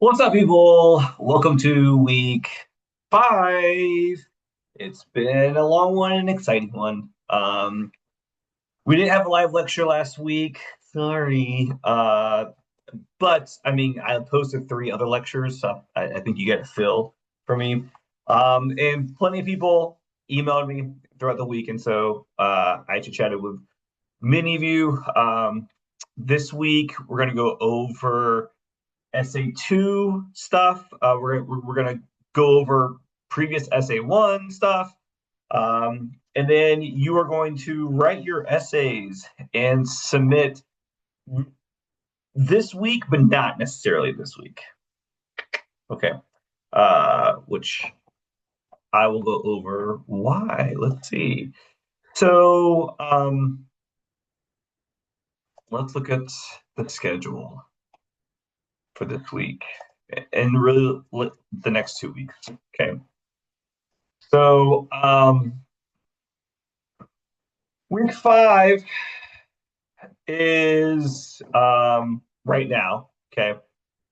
What's up, people? Welcome to week 5. It's been a long one and an exciting one. We didn't have a live lecture last week. Sorry. But I mean, I posted 3 other lectures, so I think you get a fill for me. And plenty of people emailed me throughout the week, and so I actually chatted with many of you. This week, we're going to go over SA2 stuff. We're gonna go over previous SA1 stuff, and then you are going to write your essays and submit this week, but not necessarily this week. Okay, which I will go over why. Let's see. So let's look at the schedule for this week and really the next 2 weeks. Okay. So week 5 is right now. Okay.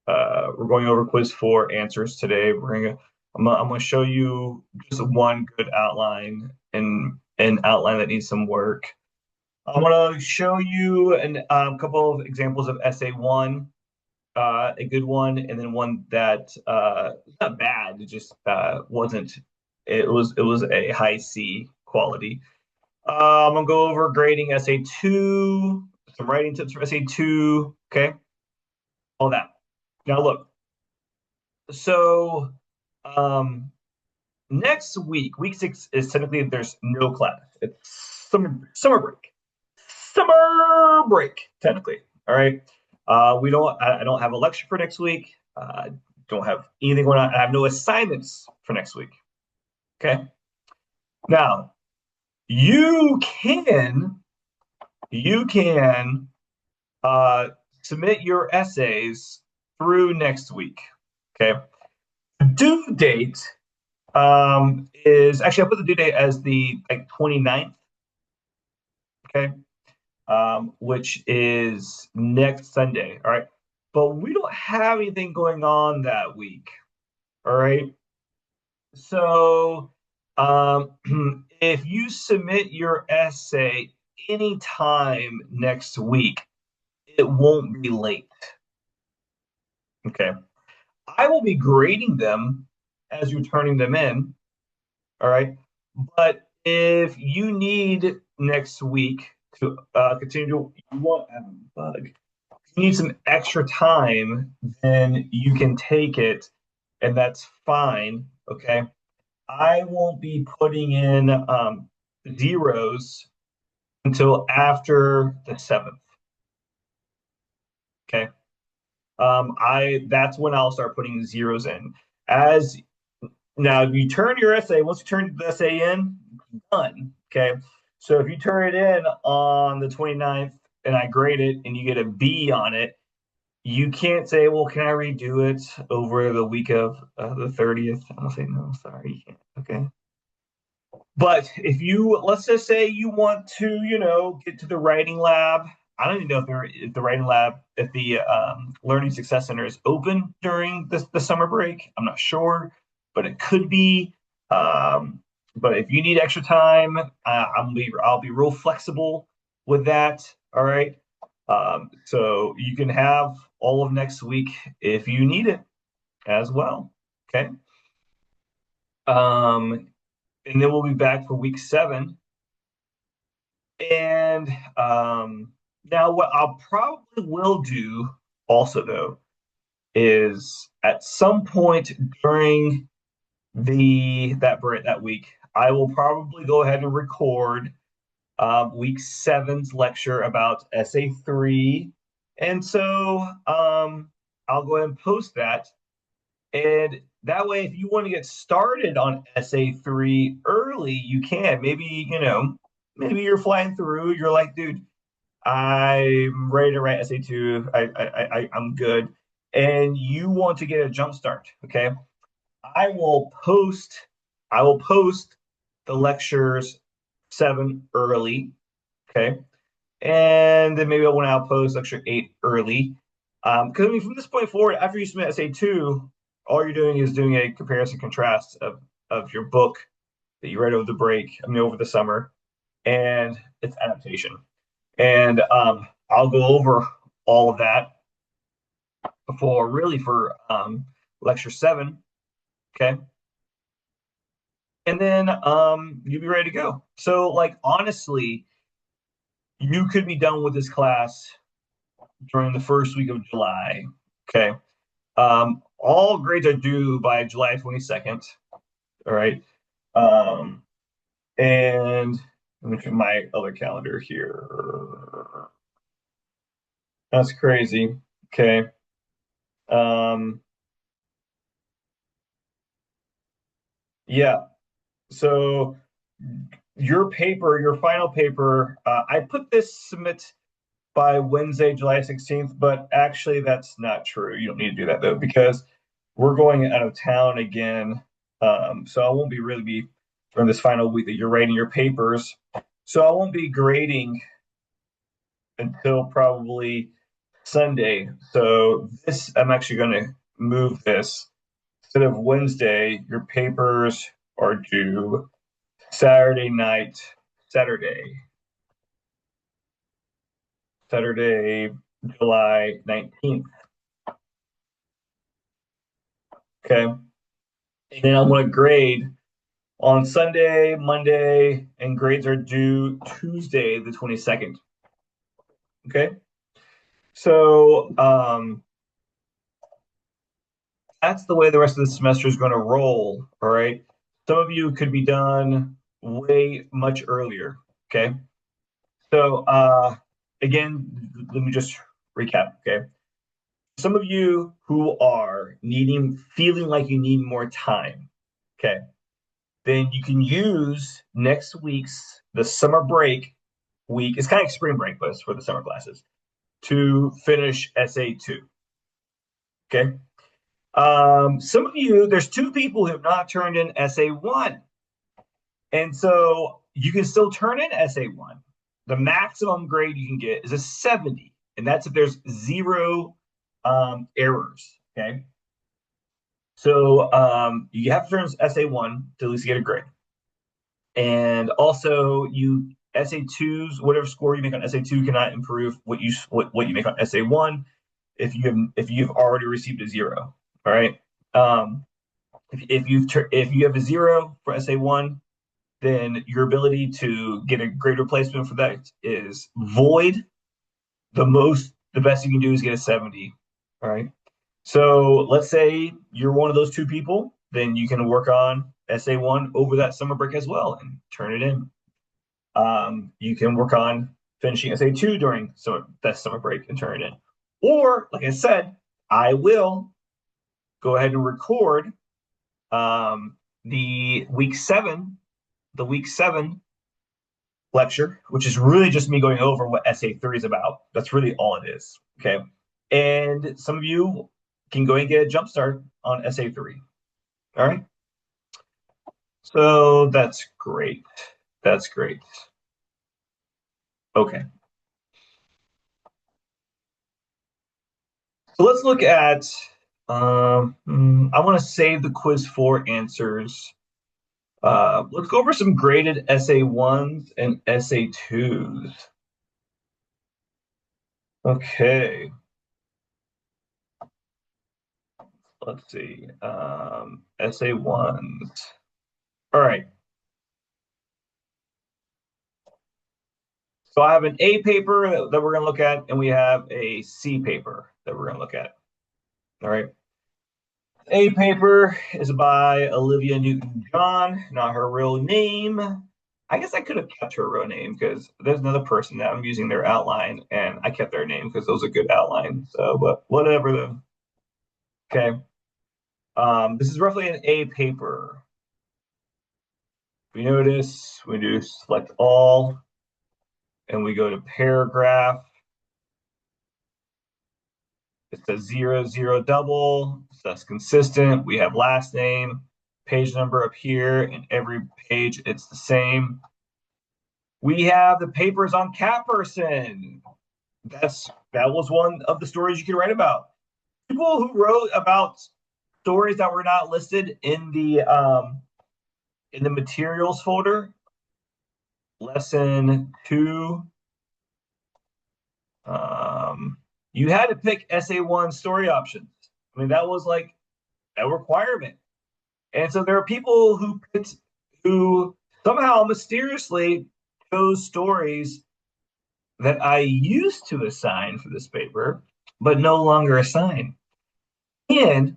We're going over quiz 4 answers today. I'm gonna show you just one good outline and an outline that needs some work. I'm gonna show you a couple of examples of SA1, a good one, and then one that not bad. It just wasn't. It was a high C quality. I'm gonna go over grading SA2, some writing tips for SA2, okay? All that. Now look, so next week 6 is technically there's no class. It's summer break. Summer break, technically. All right. I don't have a lecture for next week. Don't have anything going on. I have no assignments for next week. Okay. Now, you can you can submit your essays through next week. Okay. Due date is actually I put the due date as the 29th. Okay. Which is next Sunday. All right. But we don't have anything going on that week. All right. So if you submit your essay anytime next week, it won't be late. Okay. I will be grading them as you're turning them in. All right. But if you need next week to continue, you want to have a bug. If you need some extra time, then you can take it, and that's fine. Okay. I won't be putting in zeros until after the 7th. Okay. I that's when I'll start putting zeros in. As now, if you turn your essay, once you turn the essay in, done. Okay. So if you turn it in on the 29th and I grade it and you get a B on it, you can't say, well, can I redo it over the week of the 30th? I'll say, no, sorry, you can't. Okay. But if you, let's just say you want to, get to the writing lab. I don't even know if the writing lab, if the Learning Success Center is open during the summer break. I'm not sure, but it could be. But if you need extra time, I'll be real flexible with that. All right. So you can have all of next week if you need it as well. Okay. And then we'll be back for week 7. And now what I'll probably will do also though is at some point during that week, I will probably go ahead and record week 7's lecture about SA3. And so I'll go ahead and post that. And that way, if you want to get started on SA3 early, you can. Maybe you're flying through, you're like, dude, I'm ready to write SA2. I'm good. And you want to get a jump start, okay? I will post I will post the lectures 7 early, okay? And then maybe when I'll post lecture 8 early. Because I mean, from this point forward, after you submit SA2, all you're doing is doing a comparison contrast of your book that you read over the break, I mean, over the summer, and its adaptation. And I'll go over all of that for lecture 7. Okay. And then you'll be ready to go. So, like, honestly, you could be done with this class during the first week of July. Okay. All grades are due by July 22nd. All right. Um, and let me check my other calendar here. That's crazy. Okay. Um, yeah. So your final paper, I put this submit by Wednesday, July 16th, but actually that's not true. You don't need to do that though, because we're going out of town again. So I won't really be during this final week that you're writing your papers. So I won't be grading until probably Sunday. So this, I'm actually going to move this. Instead of Wednesday, your papers are due Saturday night, Saturday, Saturday, July 19th. Okay. And then I'm going to grade on Sunday, Monday, and grades are due Tuesday, the 22nd. Okay. So that's the way the rest of the semester is going to roll. All right. Some of you could be done way much earlier. Okay. So again, let me just recap. Okay. Some of you who are feeling like you need more time. Okay. Then you can use next week's, the summer break week. It's kind of like spring break, but it's for the summer classes to finish SA2. Okay. Some of you, there's 2 people who have not turned in SA1. And so you can still turn in SA1. The maximum grade you can get is a 70. And that's if there's 0 errors. Okay. So you have to turn SA1 to at least get a grade. And also you SA2s, whatever score you make on SA2 cannot improve what you make on SA1 if you've already received a 0. All right. Um, if you have a 0 for SA1, then your ability to get a grade replacement for that is void. The best you can do is get a 70. All right. So let's say you're one of those 2 people, then you can work on SA1 over that summer break as well and turn it in. You can work on finishing SA2 during that summer break and turn it in. Or, like I said, I will go ahead and record the week 7 lecture, which is really just me going over what SA3 is about. That's really all it is. Okay. And some of you can go and get a jump start on SA3. All right. So that's great. That's great. Okay. So let's look at, I want to save the quiz 4 answers. Let's go over some graded SA1s and SA2s. Okay. Let's see. SA1s. All right. So I have an A paper that we're going to look at, and we have a C paper that we're going to look at. All right. A paper is by Olivia Newton-John, not her real name. I guess I could have kept her real name because there's another person that I'm using their outline, and I kept their name because those are good outlines. So, but whatever though. Okay. This is roughly an A paper. We notice we do select all, and we go to paragraph. It says 0, double, so that's consistent. We have last name, page number up here, and every page it's the same. We have the papers on cat person. That's That was one of the stories you could write about. People who wrote about stories that were not listed in the materials folder, lesson two, you had to pick essay one story options. I mean, that was like a requirement. And so there are people who somehow mysteriously chose stories that I used to assign for this paper, but no longer assign. And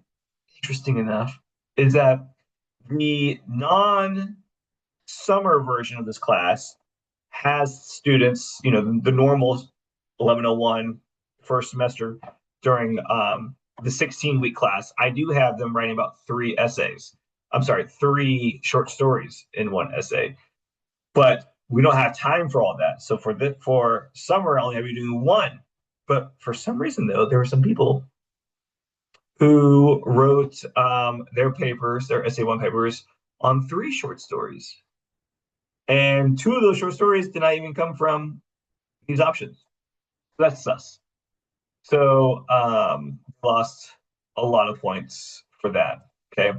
interesting enough is that the non-summer version of this class has students, the normal 1101 first semester during the 16-week class. I do have them writing about three essays. I'm sorry, three short stories in one essay, but we don't have time for all that. So for summer, I only have you doing one. But for some reason, though, there were some people who wrote their essay one papers, on three short stories. And two of those short stories did not even come from these options. So that's sus. So lost a lot of points for that. Okay.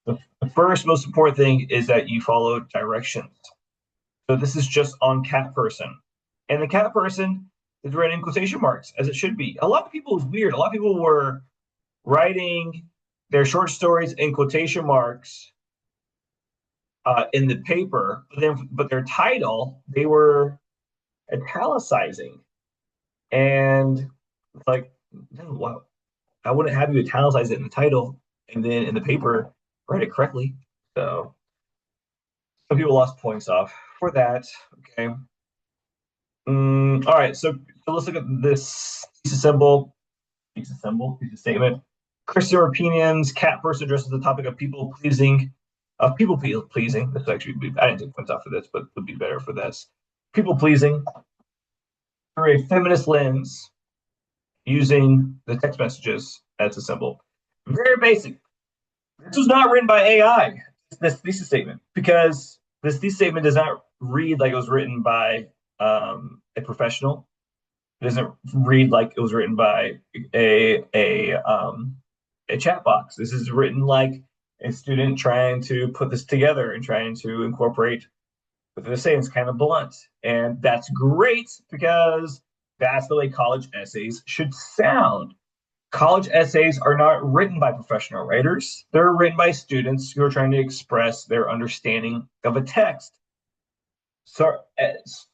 The first most important thing is that you follow directions. So this is just on cat person. And the cat person is written in quotation marks, as it should be. A lot of people is weird. A lot of people were writing their short stories in quotation marks in the paper, but their title they were italicizing, and like, no, wow, I wouldn't have you italicize it in the title and then in the paper write it correctly. So some people lost points off for that. Okay. All right. So let's look at this thesis statement. Christian opinions. Cat person addresses the topic of people pleasing. People pleasing. This actually I didn't take points off for this, but would be better for this. People pleasing through a feminist lens, using the text messages as a symbol. Very basic. This was not written by AI. This thesis statement, because this thesis statement does not read like it was written by a professional. It doesn't read like it was written by a chat box. This is written like a student trying to put this together and trying to incorporate what they're saying. It's kind of blunt, and that's great because that's the way college essays should sound. College essays are not written by professional writers. They're written by students who are trying to express their understanding of a text. So let's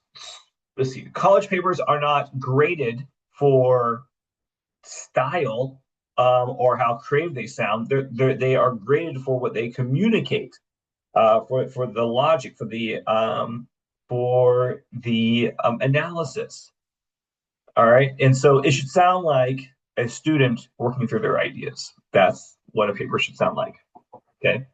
see, college papers are not graded for style or how creative they sound. They are graded for what they communicate, for the logic, for the analysis. All right, and so it should sound like a student working through their ideas. That's what a paper should sound like. Okay.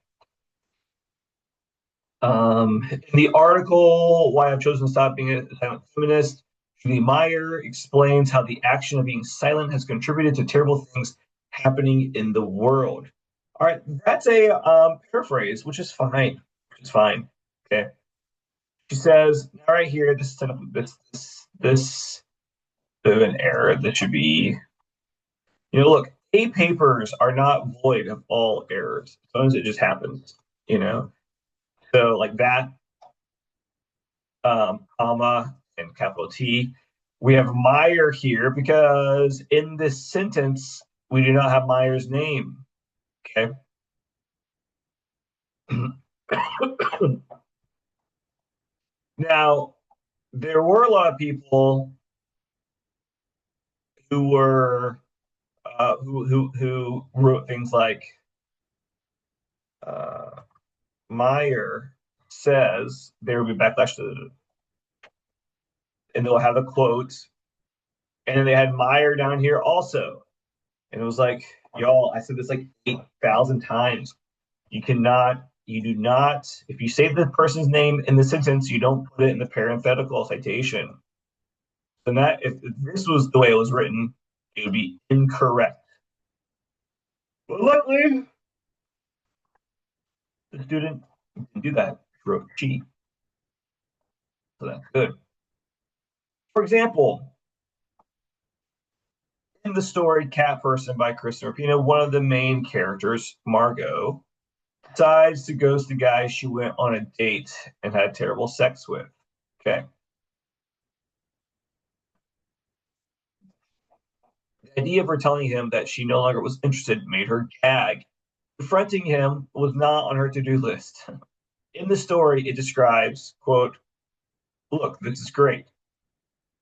In the article, Why I've Chosen to Stop Being a Silent Feminist, Julie Meyer explains how the action of being silent has contributed to terrible things happening in the world. All right, that's a paraphrase, which is fine. Okay. She says, now right here, this bit of an error that should be, look, A papers are not void of all errors. Sometimes it just happens, you know. So like that, comma, and capital T. We have Meyer here because in this sentence, we do not have Meyer's name. Okay. Now, there were a lot of people who were who wrote things like uh, Meyer says there will be backlash to it, and they'll have a quote, and then they had Meyer down here also, and it was like, y'all, I said this like 8,000 times. You do not, if you say the person's name in the sentence, you don't put it in the parenthetical citation. And that, if this was the way it was written, it would be incorrect. But luckily, the student didn't do that. He wrote she. So that's good. For example, In the story Cat Person by Kristen Rapino, one of the main characters, Margot, decides to ghost the guy she went on a date and had terrible sex with. Okay. The idea of her telling him that she no longer was interested made her gag. Confronting him was not on her to-do list. In the story, it describes, quote, look, this is great.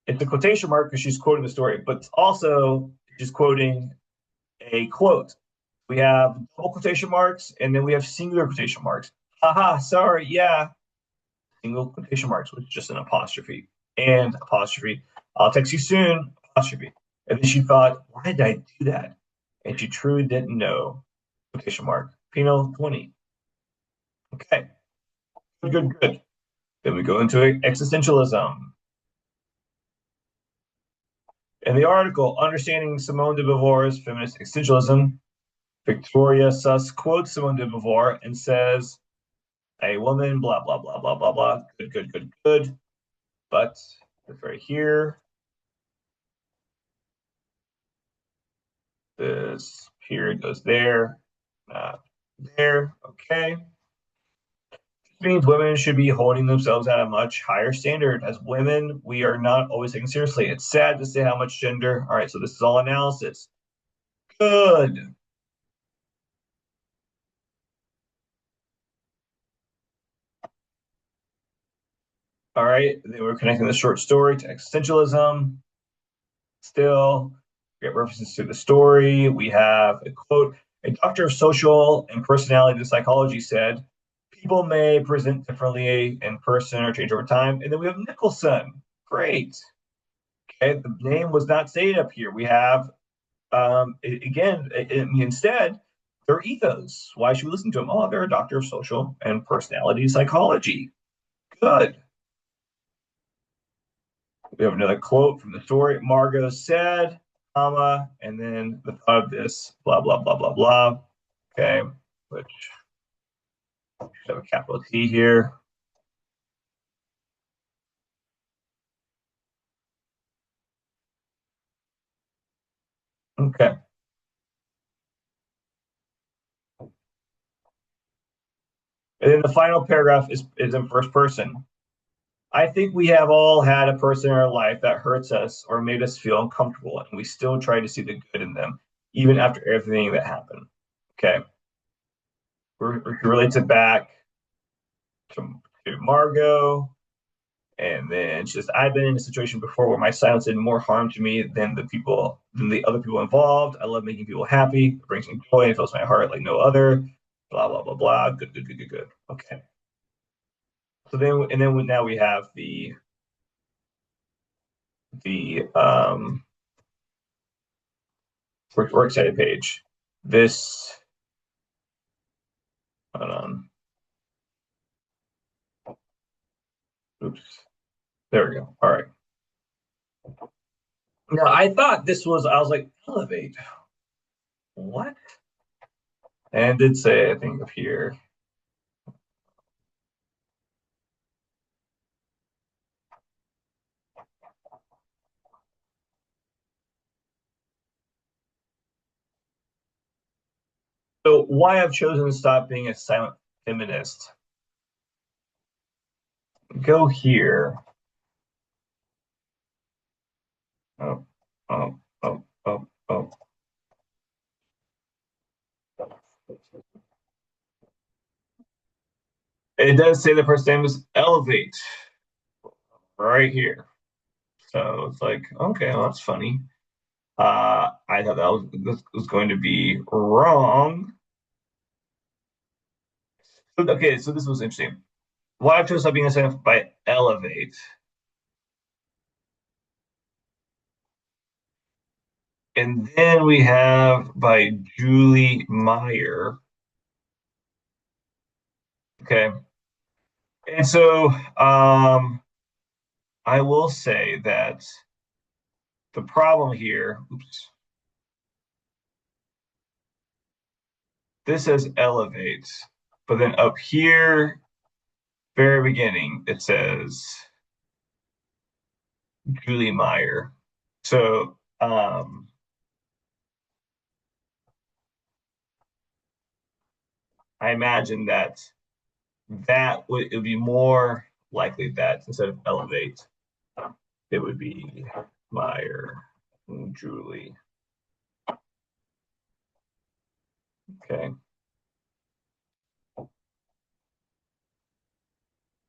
It's a quotation mark because she's quoting the story, but also she's quoting a quote. We have double quotation marks and then we have singular quotation marks. Haha, sorry, yeah. Single quotation marks, which is just an apostrophe and apostrophe. I'll text you soon, apostrophe. And then she thought, why did I do that? And she truly didn't know. Quotation mark. Pinot 20. Okay. Good, good, good. Then we go into existentialism. In the article, Understanding Simone de Beauvoir's Feminist Existentialism, Victoria Suss quotes Simone de Beauvoir and says, a woman, blah, blah, blah, blah, blah, blah. Good, good, good, good. But it's right here. This period goes there, not there. Okay. This means women should be holding themselves at a much higher standard. As women, we are not always taken seriously. It's sad to say how much gender. All right, so this is all analysis. Good. All right, then we're connecting the short story to existentialism. Still, we get references to the story. We have a quote. A doctor of social and personality psychology said, people may present differently in person or change over time. And then we have Nicholson. Great. Okay, the name was not stated up here. We have, again, instead, their ethos. Why should we listen to them? Oh, they're a doctor of social and personality psychology. Good. We have another quote from the story. Margot said, comma, and then the thought of this, blah, blah, blah, blah, blah. Okay, which should have a capital T here. Okay. And then the final paragraph is in first person. I think we have all had a person in our life that hurts us or made us feel uncomfortable, and we still try to see the good in them, even after everything that happened. Okay. We relates it back to Margot. And then it's just I've been in a situation before where my silence did more harm to me than the other people involved. I love making people happy. It brings me joy. It fills my heart like no other. Blah blah blah blah. Good good good good good. Okay. So then now we have the works cited page. This hold on. Oops. There we go. All right. Now I thought this was I was like elevate. What? And it did say I think up here. So why I've chosen to stop being a silent feminist. Go here. Oh, oh, oh, oh, oh. It does say the first name is Elevate right here. So it's like, okay, well, that's funny. I thought that was going to be wrong. Okay, so this was interesting. Why I've chosen being assigned by Elevate. And then we have by Julie Meyer. Okay. And so I will say that the problem here, oops, this says elevate, but then up here, very beginning, it says Julie Meyer. So I imagine that it would be more likely that instead of elevate, it would be Meyer, Julie. Okay.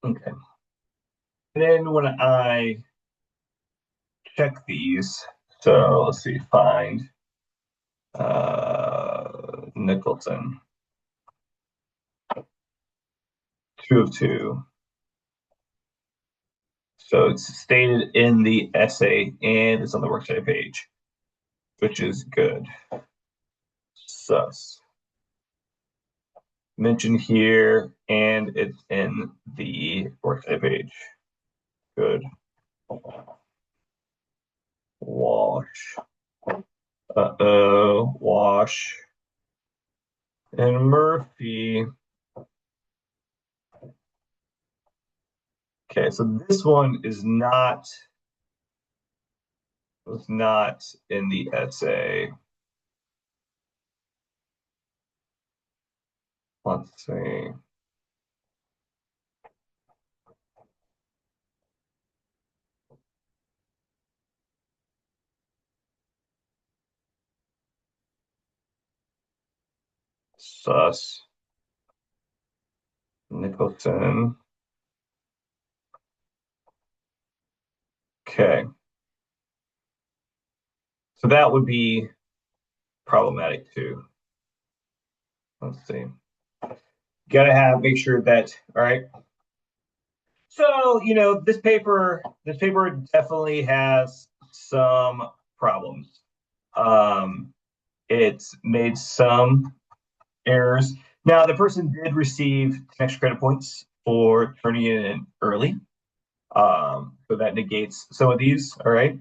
Okay. And then when I check these, so let's see, find Nicholson, 2 of 2. So it's stated in the essay and it's on the work study page, which is good. Sus. Mentioned here, and it's in the work study page. Good. Wash. Uh-oh. Wash. And Murphy. Okay, so this one was not in the essay. Let's see. Sus. Nicholson. Okay. So that would be problematic too. Let's see. Gotta make sure that, all right. So, this paper definitely has some problems. Um, it's made some errors. Now, the person did receive 10 extra credit points for turning it in early. So that negates some of these, all right.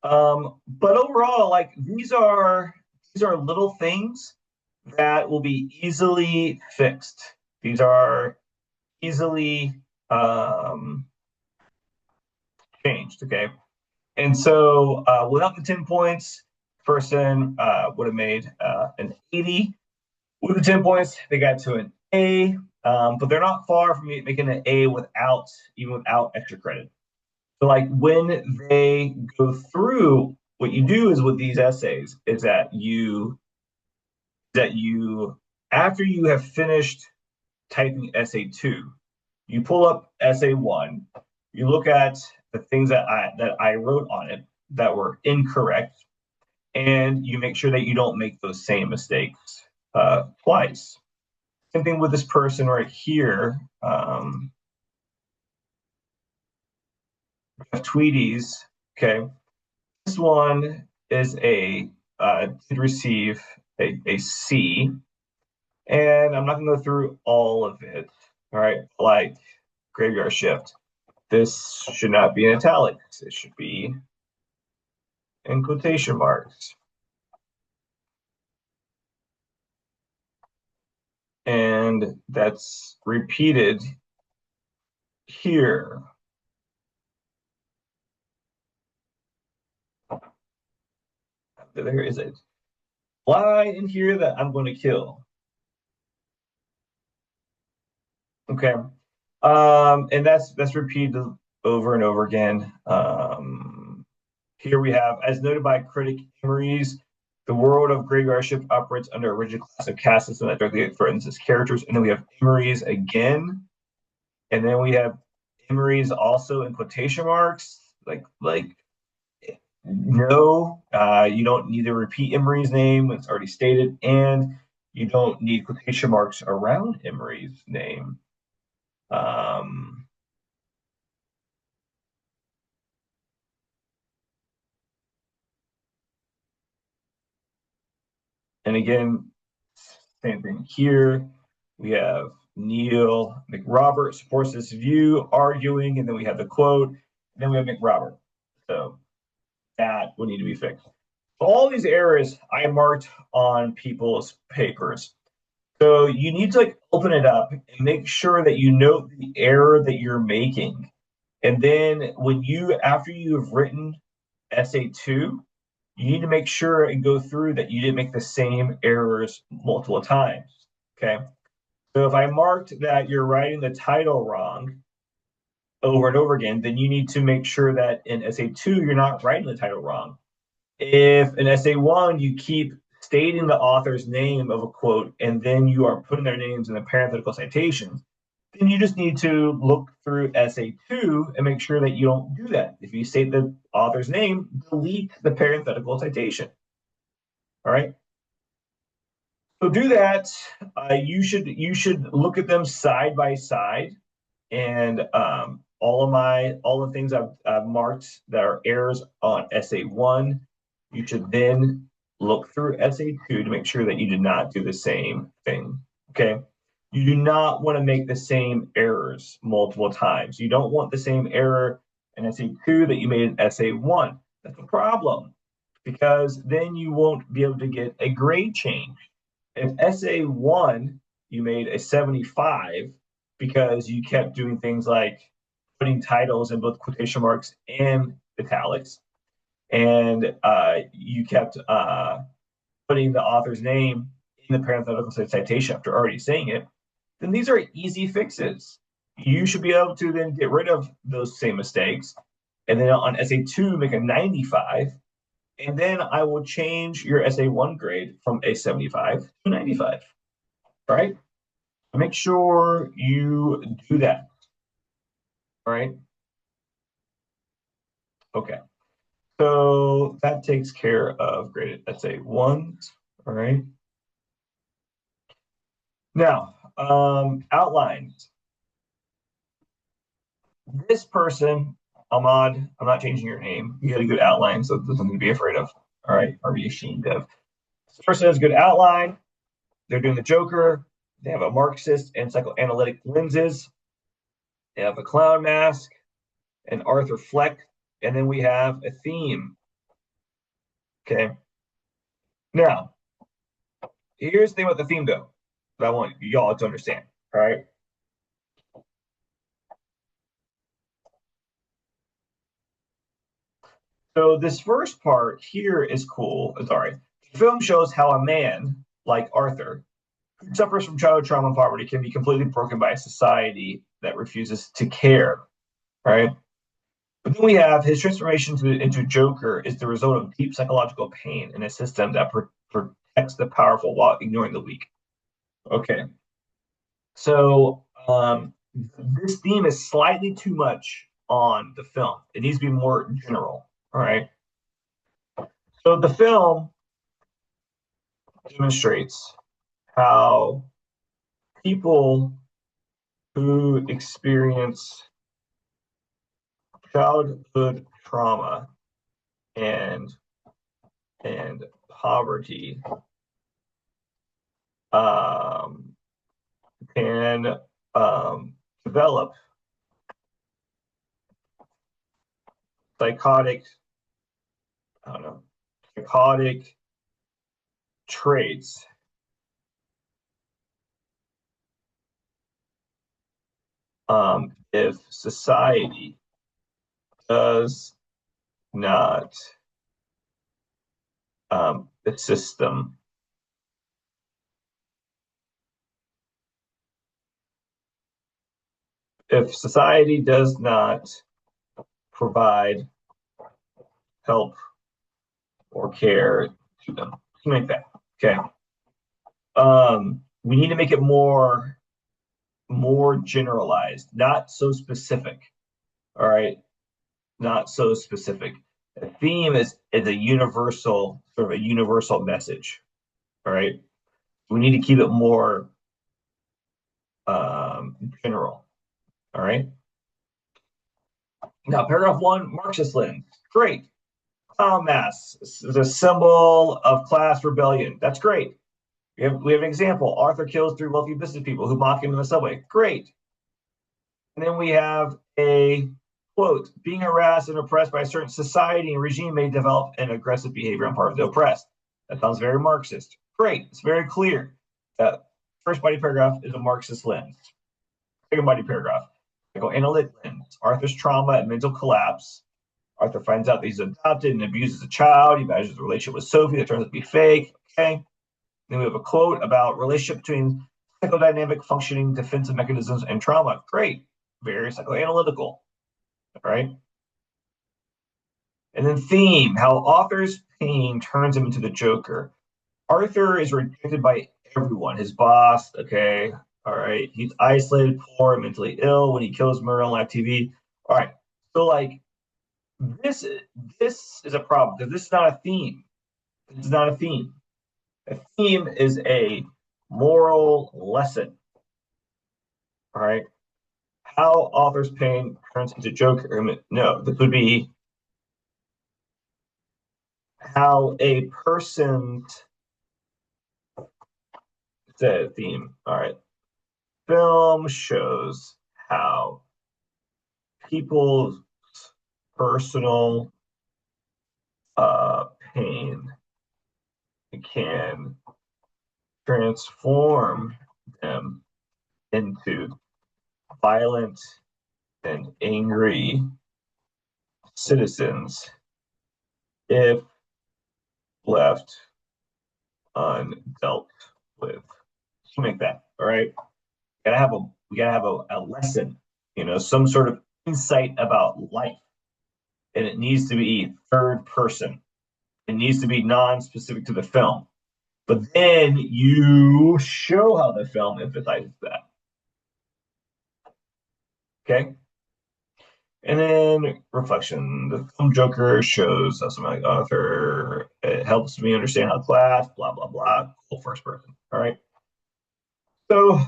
But overall, like these are little things that will be easily fixed. These are easily changed. Okay. And so without the 10 points, person would have made an 80. With the 10 points, they got to an A, but they're not far from making an A even without extra credit. So like when they go through, what you do is with these essays is that you after you have finished typing essay 2, you pull up essay 1, you look at the things that I wrote on it that were incorrect, and you make sure that you don't make those same mistakes twice. Same thing with this person right here, Tweeties. Okay, this one did receive a C, and I'm not going to go through all of it. All right, like graveyard shift. This should not be in italics. It should be in quotation marks. And that's repeated here. There is a fly in here that I'm going to kill. Okay. And that's repeated over and over again. Here we have, as noted by critic Emery's, the world of graveyard shift operates under a rigid class of caste system that directly threatens its characters. And then we have Emery's again. And then we have Emery's also in quotation marks. Like no, you don't need to repeat Emery's name when it's already stated, and you don't need quotation marks around Emery's name. Um, and again, same thing here. We have Neil McRobert supports this view, arguing, and then we have the quote, and then we have McRobert. So that would need to be fixed. So all these errors I marked on people's papers. So you need to like open it up and make sure that you note the error that you're making. And then after you have written essay 2, you need to make sure and go through that you didn't make the same errors multiple times. Okay. So if I marked that you're writing the title wrong over and over again, then you need to make sure that in essay 2, you're not writing the title wrong. If in essay 1, you keep stating the author's name of a quote and then you are putting their names in the parenthetical citations, then you just need to look through essay 2 and make sure that you don't do that. If you state the author's name, delete the parenthetical citation. All right. So do that. You should look at them side by side, and all the things I've marked that are errors on essay 1, you should then look through essay 2 to make sure that you did not do the same thing. Okay. You do not want to make the same errors multiple times. You don't want the same error in essay 2 that you made in essay 1. That's a problem because then you won't be able to get a grade change. If essay 1 you made a 75 because you kept doing things like putting titles in both quotation marks and italics, and you kept putting the author's name in the parenthetical citation after already saying it, then these are easy fixes. You should be able to then get rid of those same mistakes, and then on essay 2 make a 95, and then I will change your essay 1 grade from a 75 to 95. All right? Make sure you do that. All right? Okay. So that takes care of graded essay 1. All right. Now, outlines. This person, Ahmad, I'm not changing your name. You had a good outline, so there's nothing to be afraid of. All right, or be ashamed of. This person has a good outline. They're doing the Joker. They have a Marxist and psychoanalytic lenses. They have a clown mask, an Arthur Fleck, and then we have a theme. Okay. Now, here's the thing about the theme, though, that I want y'all to understand. All right. So this first part here is cool. Sorry. The film shows how a man like Arthur, who suffers from childhood trauma and poverty, can be completely broken by a society that refuses to care. Right. But then we have his transformation into Joker is the result of deep psychological pain in a system that protects the powerful while ignoring the weak. Okay. So this theme is slightly too much on the film. It needs to be more general. All right. So the film demonstrates how people who experience childhood trauma and poverty can develop psychotic traits if society does not assist them. If society does not provide help or care to them, something like that. Okay. We need to make it more generalized, not so specific. All right, not so specific. The theme is a universal, sort of a universal message. All right, we need to keep it more general. All right. Now, paragraph 1, Marxist lens. Great. Clown mass is a symbol of class rebellion. That's great. We have an example. Arthur kills 3 wealthy business people who mock him in the subway. Great. And then we have a quote, being harassed and oppressed by a certain society and regime may develop an aggressive behavior on part of the oppressed. That sounds very Marxist. Great. It's very clear. That first body paragraph is a Marxist lens. Second body paragraph, psychoanalytic lens. Arthur's trauma and mental collapse. Arthur finds out that he's adopted and abused as a child. He imagines the relationship with Sophie that turns out to be fake. Okay. Then we have a quote about relationship between Psychodynamic functioning, defensive mechanisms, and trauma. Great. Very psychoanalytical. All right. And then theme, how author's pain turns him into the Joker. Arthur is rejected by everyone. His boss, okay, all right. He's isolated, poor, mentally ill when he kills Murray on live TV. All right. So like this this is a problem because this is not a theme. It's not a theme. A theme is a moral lesson. All right. How author's pain turns into Joker. I mean, no, this would be how a person's theme. All right. Film shows how people's personal pain can transform them into violent and angry citizens if left undealt with. So make that all right. We gotta have a lesson, some sort of insight about life, and it needs to be third person. It needs to be non-specific to the film. But then you show how the film emphasizes that. Okay. And then reflection. The film Joker shows how something like author. It helps me understand how class, blah, blah, blah. Cool first person. All right. So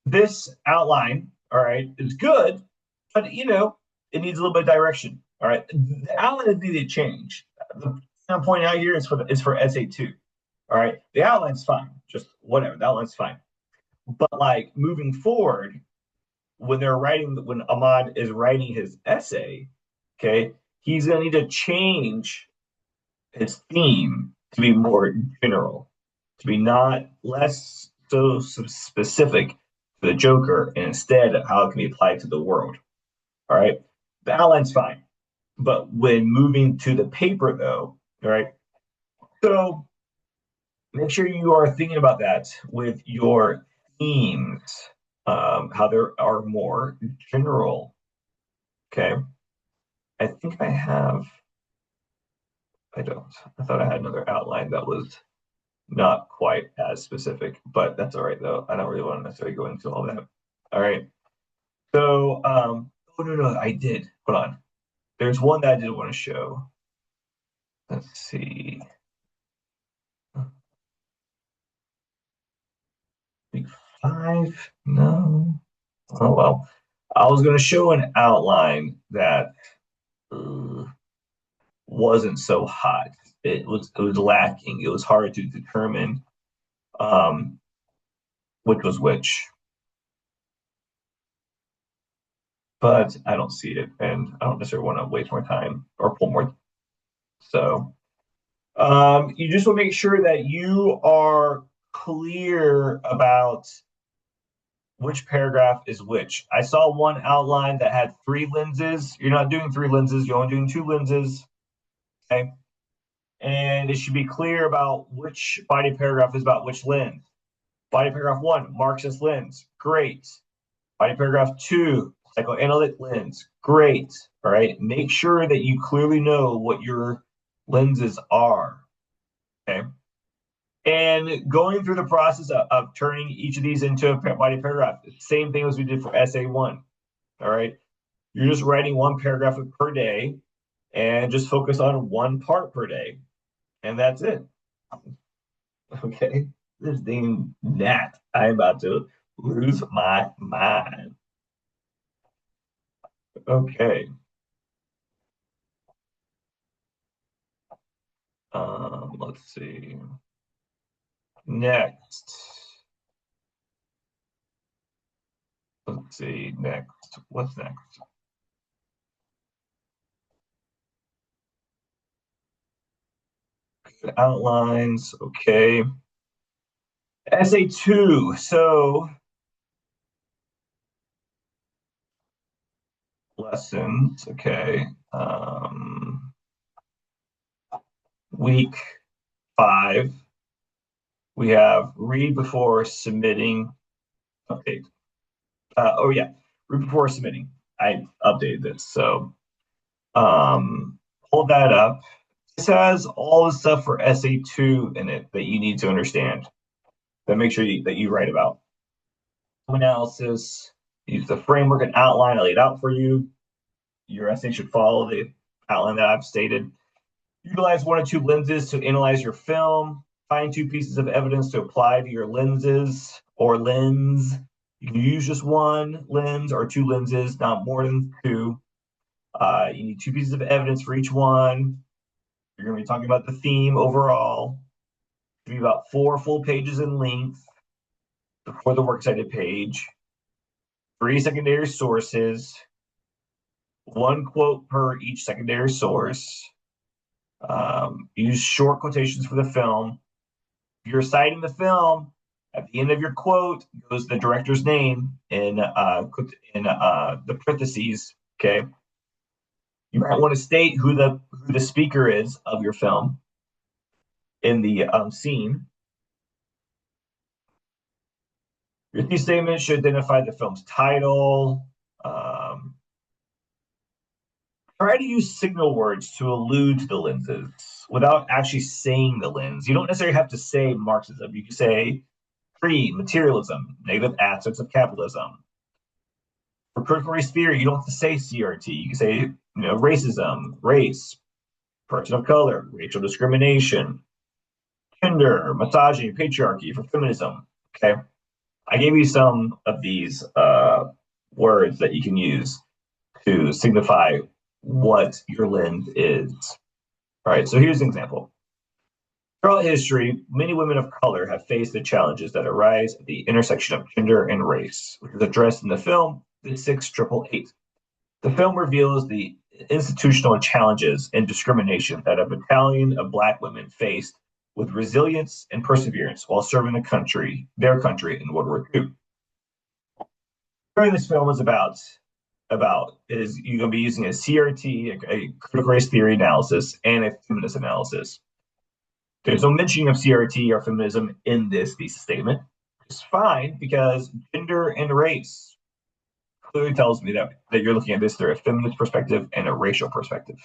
this outline, all right, is good, but it needs a little bit of direction. All right. The outline is needed to change. The thing I'm pointing out here is for essay 2. All right. The outline's fine. Just whatever. The outline's fine. But like moving forward, when Ahmad is writing his essay, okay, he's gonna need to change his theme to be more general, to be not less so specific to the Joker, and instead how it can be applied to the world. All right. The outline's fine. But when moving to the paper though, all right, so make sure you are thinking about that with your themes, how there are more general. Okay. I think I don't. I thought I had another outline that was not quite as specific, but that's all right though. I don't really want to necessarily go into all that. All right. So, oh no, I did. Hold on. There's one that I did want to show. Let's see. Week 5? No. Oh well. I was going to show an outline that uh, wasn't so hot. It was lacking. It was hard to determine um, which was which. But I don't see it, and I don't necessarily want to waste more time or pull more. So you just want to make sure that you are clear about which paragraph is which. I saw one outline that had 3 lenses. You're not doing 3 lenses, you're only doing 2 lenses. Okay. And it should be clear about which body paragraph is about which lens. Body paragraph 1, Marxist lens. Great. Body paragraph 2, psychoanalytic lens. Great. All right. Make sure that you clearly know what your lenses are. Okay. And going through the process of turning each of these into a body paragraph, same thing as we did for essay 1. All right. You're just writing one paragraph per day and just focus on one part per day. And that's it. Okay. This thing that I'm about to lose my mind. Okay. Let's see. Next. Let's see. Next. What's next? Outlines. Okay. Essay 2. So lessons. Okay. Week 5. We have read before submitting. Update. Oh yeah, read before submitting. I updated this, so pull that up. This has all the stuff for SA2 in it that you need to understand. That make sure that you write about. Analysis, use the framework and outline I laid out for you. Your essay should follow the outline that I've stated. Utilize one or two lenses to analyze your film. Find two pieces of evidence to apply to your lenses or lens. You can use just one lens or two lenses, not more than two. You need two pieces of evidence for each one. You're going to be talking about the theme overall. It'll be about 4 full pages in length before the works cited page. 3 secondary sources. 1 quote per each secondary source. Use short quotations for the film. If you're citing the film, at the end of your quote goes the director's name in the parentheses. Okay. You might want to state who the speaker is of your film in the scene. Your thesis statement should identify the film's title. Try to use signal words to allude to the lenses without actually saying the lens. You don't necessarily have to say Marxism. You can say creed, materialism, negative aspects of capitalism. For critical race theory, you don't have to say CRT. You can say, racism, race, person of color, racial discrimination, gender, misogyny, patriarchy, for feminism. Okay. I gave you some of these words that you can use to signify what your lens is. All right, so here's an example. Throughout history, many women of color have faced the challenges that arise at the intersection of gender and race, which is addressed in the film The 6888. The film reveals the institutional challenges and discrimination that a battalion of Black women faced with resilience and perseverance while serving their country in World War II. During this film is about is you're going to be using a CRT, a critical race theory analysis, and a feminist analysis. There's no mentioning of CRT or feminism in this thesis statement. It's fine because gender and race clearly tells me that you're looking at this through a feminist perspective and a racial perspective.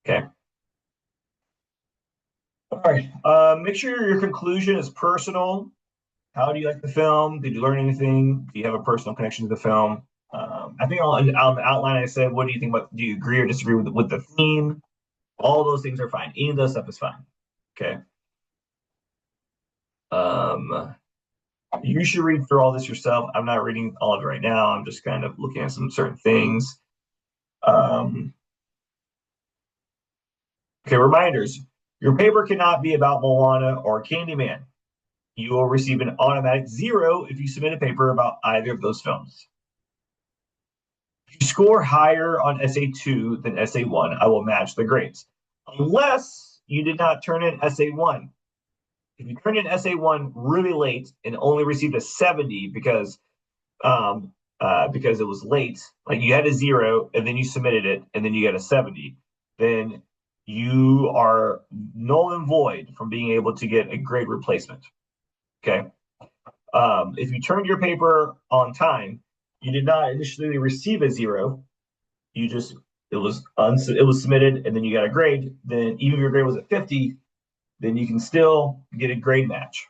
Okay. All right. Make sure your conclusion is personal. How do you like the film? Did you learn anything? Do you have a personal connection to the film? I think on the outline I said, what do you think about? Do you agree or disagree with the theme? All those things are fine. Any of those stuff is fine. Okay. You should read through all this yourself. I'm not reading all of it right now. I'm just kind of looking at some certain things. Okay, reminders. Your paper cannot be about Moana or Candyman. You will receive an automatic 0 if you submit a paper about either of those films. If you score higher on SA2 than SA1, I will match the grades, unless you did not turn in SA1. If you turned in SA1 really late and only received a 70 because it was late, like you had a 0 and then you submitted it and then you got a 70, then you are null and void from being able to get a grade replacement. Okay. If you turned your paper on time, you did not initially receive a 0. You just it was submitted and then you got a grade. Then even if your grade was at 50, then you can still get a grade match.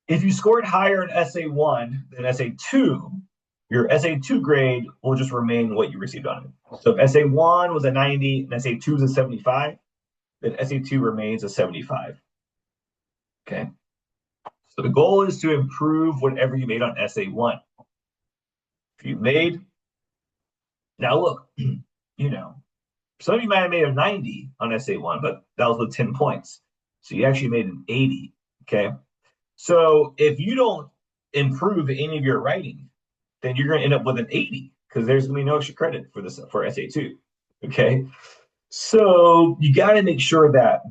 If you scored higher in SA1 than SA2, your SA2 grade will just remain what you received on it. So if SA1 was a 90 and SA2 is a 75, then SA2 remains a 75. Okay. So the goal is to improve whatever you made on SA1. If you made, now look, some of you might have made a 90 on SA1, but that was with 10 points. So you actually made an 80. Okay. So if you don't improve any of your writing, then you're going to end up with an 80 because there's going to be no extra credit for SA2. Okay. So you got to make sure that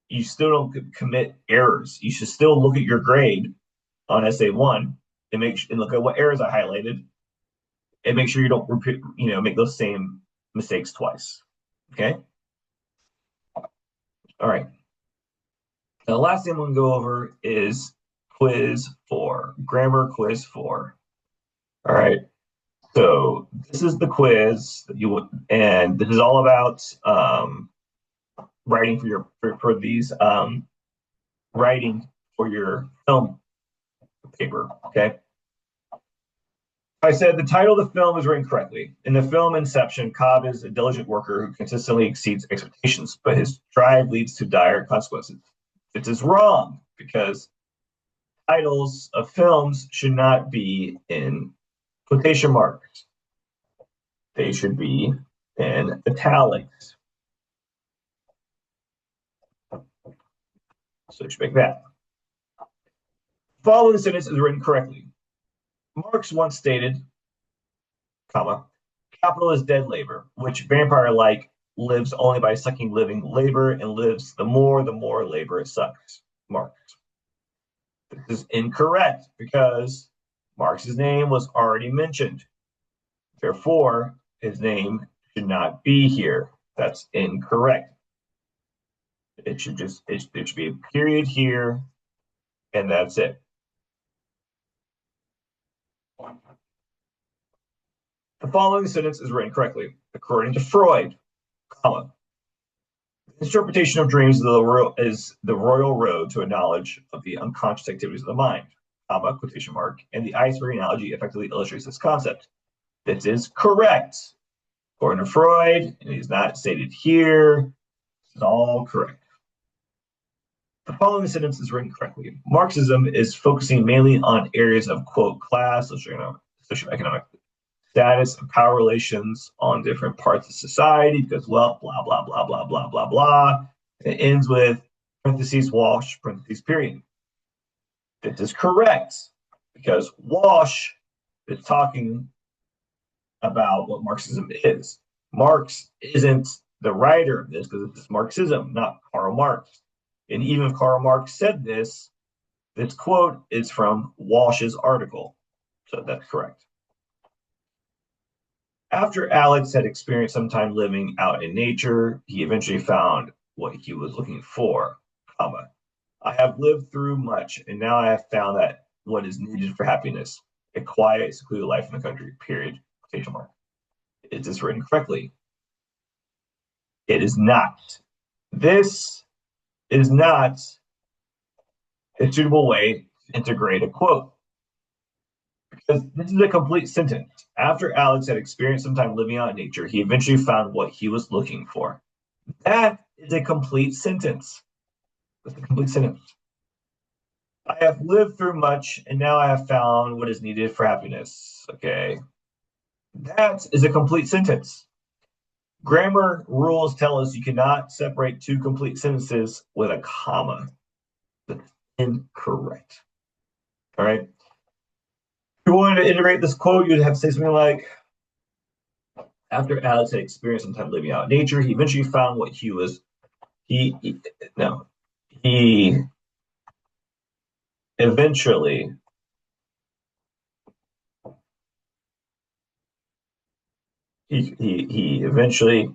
you still don't commit errors. You should still look at your grade on SA1 and look at what errors I highlighted and make sure you don't repeat, make those same mistakes twice. Okay. All right. The last thing I'm going to go over is quiz 4, grammar quiz 4. All right. So this is the quiz that you would, and this is all about writing for these writing for your film paper. Okay. I said the title of the film is written correctly. In the film Inception, Cobb is a diligent worker who consistently exceeds expectations, but his drive leads to dire consequences. This is wrong because titles of films should not be in quotation marks. They should be in italics. So you should make that. The following sentence is written correctly. Marx once stated, comma, capital is dead labor, which vampire-like lives only by sucking living labor and lives the more labor it sucks. Marx. This is incorrect because Marx's name was already mentioned. Therefore, his name should not be here. That's incorrect. It should be a period here, and that's it. The following sentence is written correctly. According to Freud, comma, the interpretation of dreams is the royal road to a knowledge of the unconscious activities of the mind, comma, quotation mark, and the iceberg analogy effectively illustrates this concept. This is correct. According to Freud, and he's not stated here, this is all correct. The following sentence is written correctly. Marxism is focusing mainly on areas of, quote, class, socioeconomic status, and power relations on different parts of society because, well, blah, blah, blah, blah, blah, blah, blah. It ends with parentheses, Walsh, parentheses, period. This is correct because Walsh is talking about what Marxism is. Marx isn't the writer of this because it's Marxism, not Karl Marx. And even if Karl Marx said this, this quote is from Walsh's article. So that's correct. After Alex had experienced some time living out in nature, he eventually found what he was looking for, comma, I have lived through much, and now I have found that what is needed for happiness, a quiet, secluded life in the country, period, quotation mark. Is this written correctly? It is not. This is not a suitable way to integrate a quote. Because this is a complete sentence. After Alex had experienced some time living out in nature, he eventually found what he was looking for. That is a complete sentence. That's a complete sentence. I have lived through much, and now I have found what is needed for happiness. Okay. That is a complete sentence. Grammar rules tell us you cannot separate two complete sentences with a comma. That's incorrect. All right. If you wanted to iterate this quote, you'd have to say something like, after Alex had experienced some time living out in nature, he eventually found what he eventually he eventually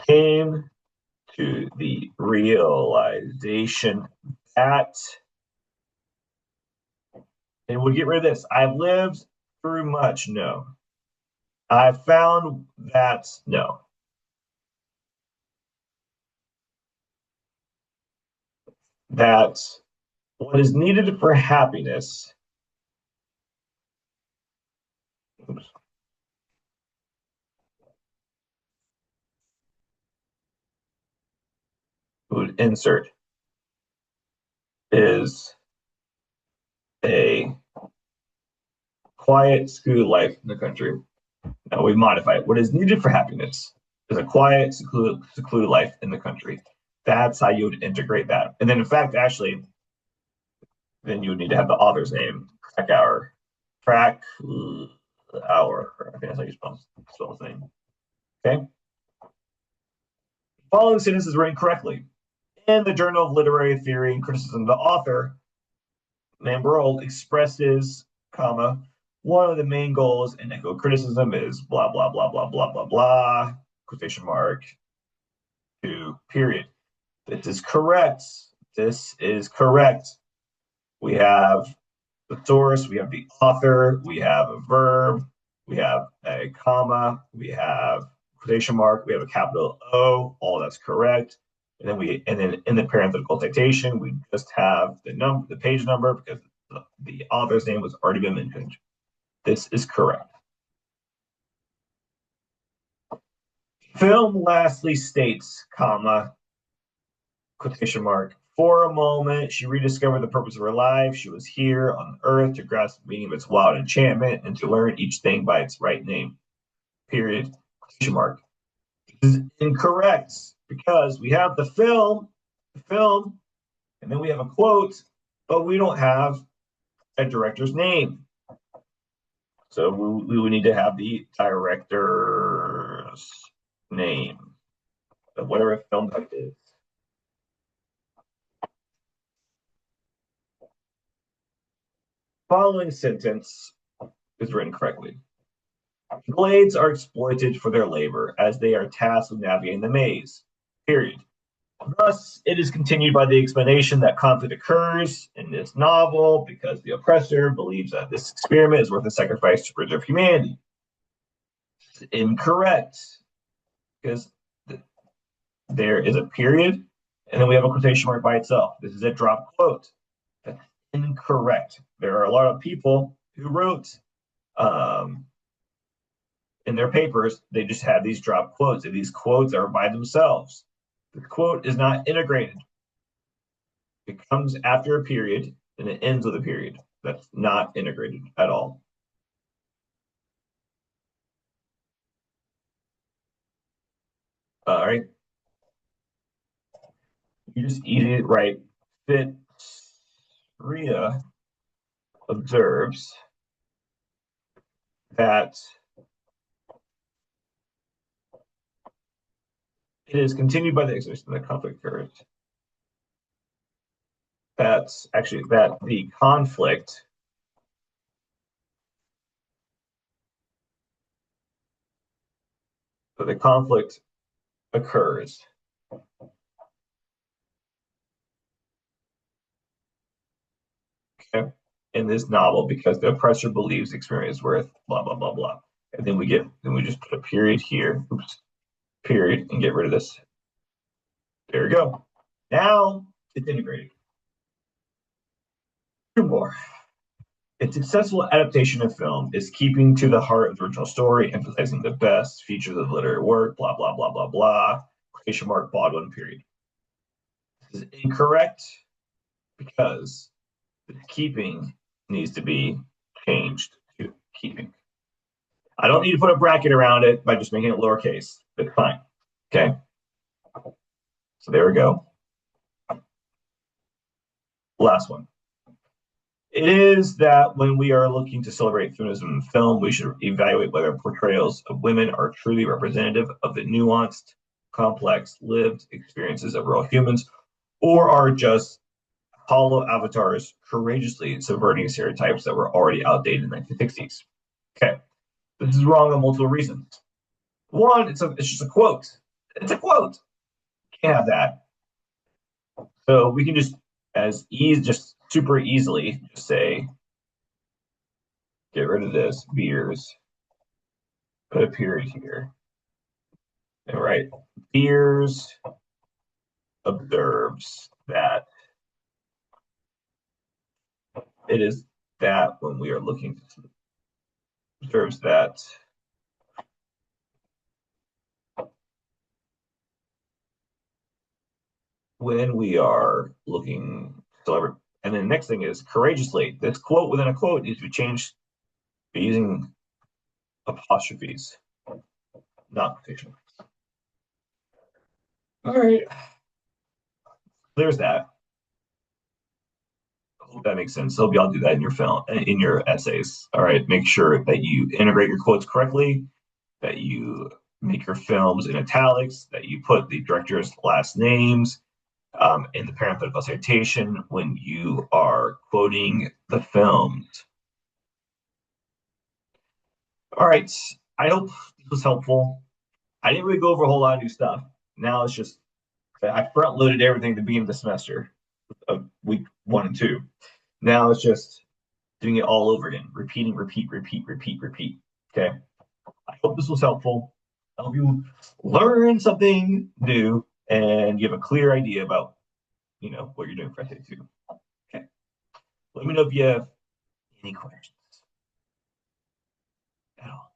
came to the realization that, and we'll get rid of this, I've lived through much, no. I've found that, no. That what is needed for happiness, oops, would insert is a quiet school life in the country. Now we modify it. What is needed for happiness is a quiet, secluded life in the country. That's how you would integrate that. And then, in fact, actually, then you would need to have the author's name, Krakauer. I think that's how you spell his name. Okay. Following sentence is written correctly. In the Journal of Literary Theory and Criticism, the author, Mambrol, expresses, comma, one of the main goals in eco-criticism is blah, blah, blah, blah, blah, blah, blah, quotation mark, 2, period. This is correct This is correct. We have the source, we have the author, we have a verb, we have a comma, we have quotation mark, we have a capital O, all that's correct. And then in the parenthetical citation, we just have the page number because the author's name was already been mentioned. This is correct. Film lastly states, comma, quotation mark, for a moment, she rediscovered the purpose of her life. She was here on earth to grasp the meaning of its wild enchantment and to learn each thing by its right name. Period. Quotation mark. This is incorrect because we have the film, and then we have a quote, but we don't have a director's name. So we would need to have the director's name of whatever film that is. Following sentence is written correctly. Blades are exploited for their labor as they are tasked with navigating the maze. Period. Thus, it is continued by the explanation that conflict occurs in this novel because the oppressor believes that this experiment is worth a sacrifice to preserve humanity. It's incorrect because there is a period and then we have a quotation mark by itself. This is a drop quote. That's incorrect. There are a lot of people who wrote in their papers, they just had these drop quotes, and these quotes are by themselves. The quote is not integrated. It comes after a period and it ends with a period. That's not integrated at all. All right. You just easy right. Fit Ria observes that it is continued by the exertion of the conflict occurs. That's actually that the conflict occurs. Okay. In this novel because the oppressor believes the experience is worth blah blah blah blah. And then we just put a period here. Oops. Period and get rid of this. There we go. Now it's integrated. Two more. Its successful adaptation of film is keeping to the heart of the original story, emphasizing the best features of literary work, blah, blah, blah, blah, blah. Quotation mark, Baldwin, period. This is incorrect because the keeping needs to be changed to keeping. I don't need to put a bracket around it by just making it lowercase. That's fine. Okay. So there we go. Last one. It is that when we are looking to celebrate feminism in film, we should evaluate whether portrayals of women are truly representative of the nuanced, complex, lived experiences of real humans, or are just hollow avatars courageously subverting stereotypes that were already outdated in the 1960s. Okay, this is wrong on multiple reasons. One, it's just a quote. It's a quote. Can't have that. So we can just super easily just say, get rid of this, Beers, put a period here. And write, Beers observes that it is that when we are looking to observes that when we are looking to and then the next thing is courageously. This quote within a quote needs to be changed by using apostrophes, not quotation marks. All right. There's that. I hope that makes sense. So y'all do that in your film, in your essays. All right. Make sure that you integrate your quotes correctly, that you make your films in italics, that you put the director's last names in the parenthetical citation when you are quoting the films. All right. I hope this was helpful. I didn't really go over a whole lot of new stuff. Now it's just I front loaded everything at the beginning of the semester. of week 1 and 2. Now it's just doing it all over again, repeating, repeat. Okay. I hope this was helpful. I hope you learn something new and you have a clear idea about, what you're doing for SAT2. Okay. Let me know if you have any questions at all.